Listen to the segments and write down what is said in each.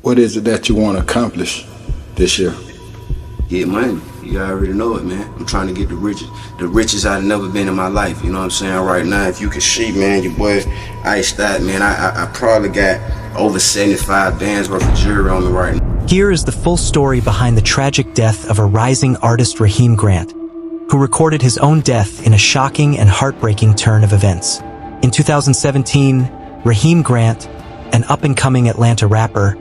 What is it that you want to accomplish this year? Get money. You already know it, man. I'm trying to get the richest I've never been in my life. You know what I'm saying? Right now, if you could see, man, your boy iced out, man. I probably got over 75 bands worth of jewelry on me right now. Here is the full story behind the tragic death of a rising artist, Rahim Grant, who recorded his own death in a shocking and heartbreaking turn of events. In 2017, Rahim Grant, an up-and-coming Atlanta rapper,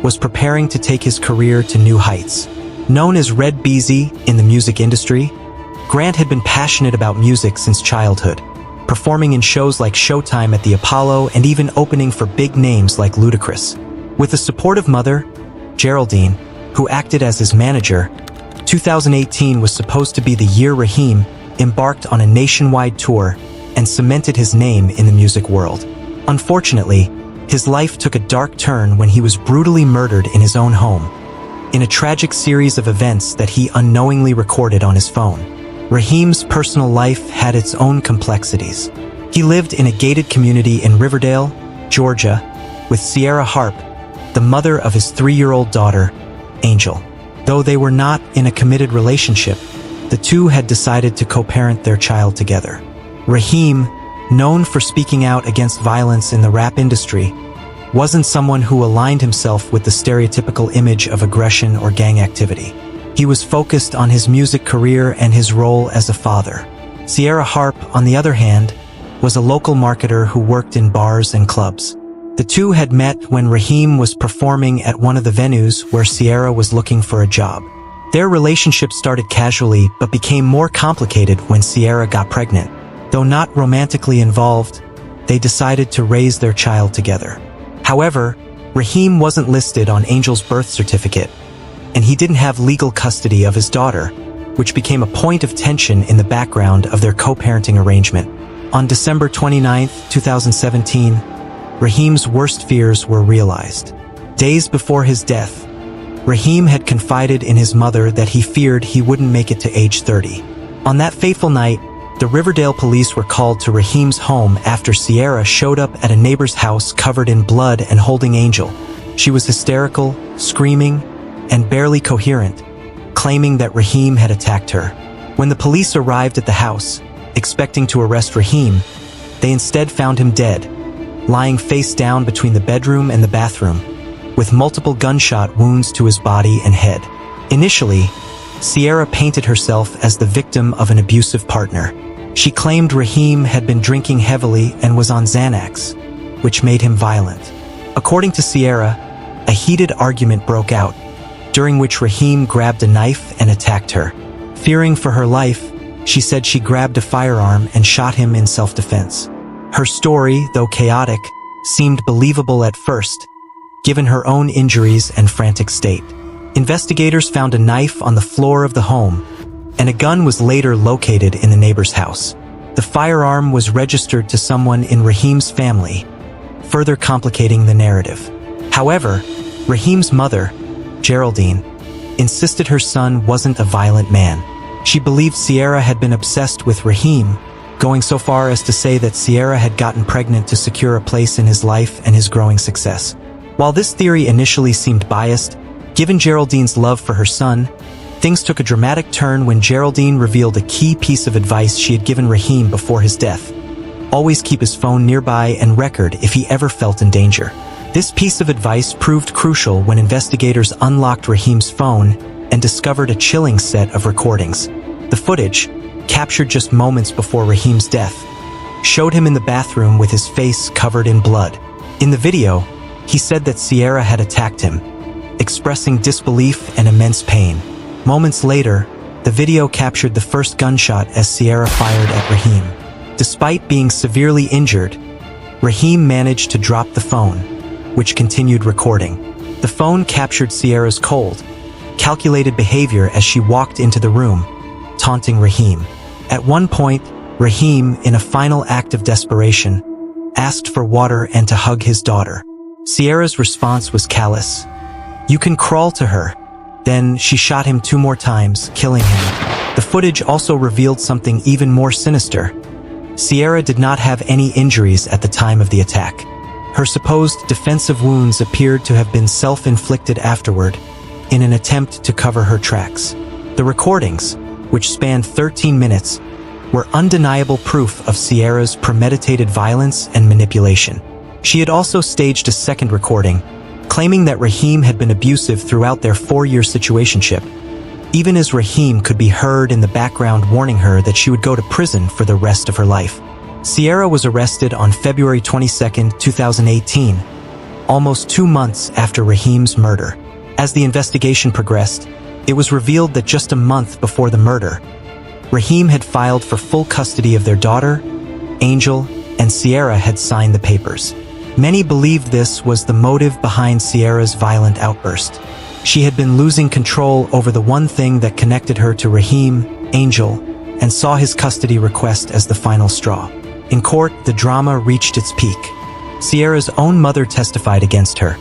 was preparing to take his career to new heights. Known as Red Beezy in the music industry, Grant had been passionate about music since childhood, performing in shows like Showtime at the Apollo and even opening for big names like Ludacris. With a supportive mother, Geraldine, who acted as his manager, 2018 was supposed to be the year Rahim embarked on a nationwide tour and cemented his name in the music world. Unfortunately, his life took a dark turn when he was brutally murdered in his own home, in a tragic series of events that he unknowingly recorded on his phone. Rahim's personal life had its own complexities. He lived in a gated community in Riverdale, Georgia, with Sierra Harp, the mother of his 3-year-old daughter, Angel. Though they were not in a committed relationship, the two had decided to co-parent their child together. Rahim, known for speaking out against violence in the rap industry, wasn't someone who aligned himself with the stereotypical image of aggression or gang activity. He was focused on his music career and his role as a father. Sierra Harp, on the other hand, was a local marketer who worked in bars and clubs. The two had met when Rahim was performing at one of the venues where Sierra was looking for a job. Their relationship started casually but became more complicated when Sierra got pregnant. Though not romantically involved, they decided to raise their child together. However, Rahim wasn't listed on Angel's birth certificate, and he didn't have legal custody of his daughter, which became a point of tension in the background of their co-parenting arrangement. On December 29, 2017, Rahim's worst fears were realized. Days before his death, Rahim had confided in his mother that he feared he wouldn't make it to age 30. On that fateful night, the Riverdale police were called to Rahim's home after Sierra showed up at a neighbor's house covered in blood and holding Angel. She was hysterical, screaming, and barely coherent, claiming that Rahim had attacked her. When the police arrived at the house, expecting to arrest Rahim, they instead found him dead, lying face down between the bedroom and the bathroom, with multiple gunshot wounds to his body and head. Initially, Sierra painted herself as the victim of an abusive partner. She claimed Rahim had been drinking heavily and was on Xanax, which made him violent. According to Sierra, a heated argument broke out, during which Rahim grabbed a knife and attacked her. Fearing for her life, she said she grabbed a firearm and shot him in self-defense. Her story, though chaotic, seemed believable at first, given her own injuries and frantic state. Investigators found a knife on the floor of the home, and a gun was later located in the neighbor's house. The firearm was registered to someone in Rahim's family, further complicating the narrative. However, Rahim's mother, Geraldine, insisted her son wasn't a violent man. She believed Sierra had been obsessed with Rahim, going so far as to say that Sierra had gotten pregnant to secure a place in his life and his growing success. While this theory initially seemed biased, given Geraldine's love for her son, things took a dramatic turn when Geraldine revealed a key piece of advice she had given Rahim before his death: always keep his phone nearby and record if he ever felt in danger. This piece of advice proved crucial when investigators unlocked Rahim's phone and discovered a chilling set of recordings. The footage, captured just moments before Rahim's death, showed him in the bathroom with his face covered in blood. In the video, he said that Sierra had attacked him, expressing disbelief and immense pain. Moments later, the video captured the first gunshot as Sierra fired at Rahim. Despite being severely injured, Rahim managed to drop the phone, which continued recording. The phone captured Sierra's cold, calculated behavior as she walked into the room, taunting Rahim. At one point, Rahim, in a final act of desperation, asked for water and to hug his daughter. Sierra's response was callous. "You can crawl to her." Then she shot him 2 more times, killing him. The footage also revealed something even more sinister. Sierra did not have any injuries at the time of the attack. Her supposed defensive wounds appeared to have been self-inflicted afterward in an attempt to cover her tracks. The recordings, which spanned 13 minutes, were undeniable proof of Sierra's premeditated violence and manipulation. She had also staged a second recording, claiming that Rahim had been abusive throughout their 4-year situationship, even as Rahim could be heard in the background warning her that she would go to prison for the rest of her life. Sierra was arrested on February 22, 2018, almost 2 months after Rahim's murder. As the investigation progressed, it was revealed that just a month before the murder, Rahim had filed for full custody of their daughter, Angel, and Sierra had signed the papers. Many believed this was the motive behind Sierra's violent outburst. She had been losing control over the one thing that connected her to Rahim, Angel, and saw his custody request as the final straw. In court, the drama reached its peak. Sierra's own mother testified against her,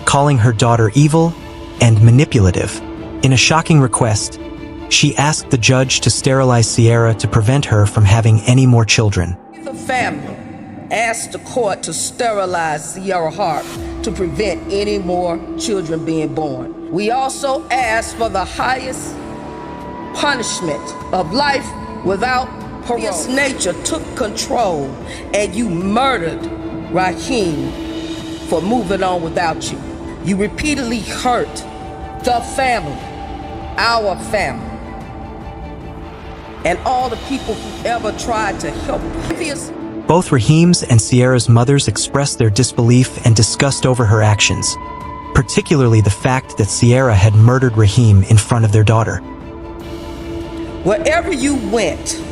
calling her daughter evil and manipulative. In a shocking request, she asked the judge to sterilize Sierra to prevent her from having any more children. The family asked the court to sterilize Sierra Harp to prevent any more children being born. We also asked for the highest punishment of life without parole. This nature took control and you murdered Rahim for moving on without you. You repeatedly hurt the family, our family, and all the people who ever tried to help. Both Rahim's and Sierra's mothers expressed their disbelief and disgust over her actions, particularly the fact that Sierra had murdered Rahim in front of their daughter. Wherever you went,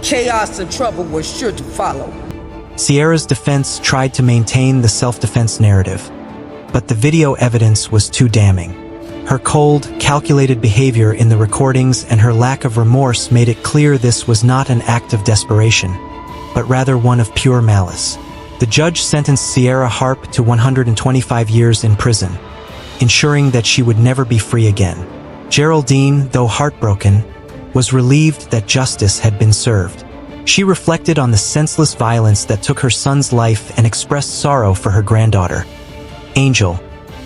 chaos and trouble were sure to follow. Sierra's defense tried to maintain the self-defense narrative, but the video evidence was too damning. Her cold, calculated behavior in the recordings and her lack of remorse made it clear this was not an act of desperation, but rather one of pure malice. The judge sentenced Sierra Harp to 125 years in prison, ensuring that she would never be free again. Geraldine, though heartbroken, was relieved that justice had been served. She reflected on the senseless violence that took her son's life and expressed sorrow for her granddaughter, Angel,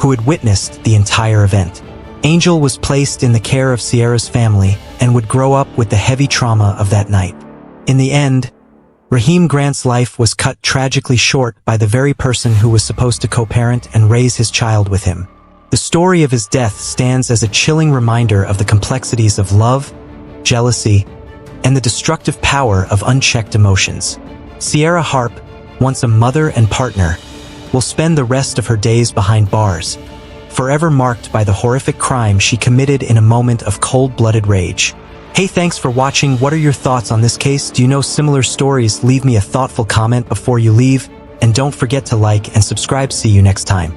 who had witnessed the entire event. Angel was placed in the care of Sierra's family and would grow up with the heavy trauma of that night. In the end, Rahim Grant's life was cut tragically short by the very person who was supposed to co-parent and raise his child with him. The story of his death stands as a chilling reminder of the complexities of love, jealousy, and the destructive power of unchecked emotions. Sierra Harp, once a mother and partner, will spend the rest of her days behind bars, forever marked by the horrific crime she committed in a moment of cold-blooded rage. Hey, thanks for watching. What are your thoughts on this case? Do you know similar stories? Leave me a thoughtful comment before you leave, and don't forget to like and subscribe. See you next time.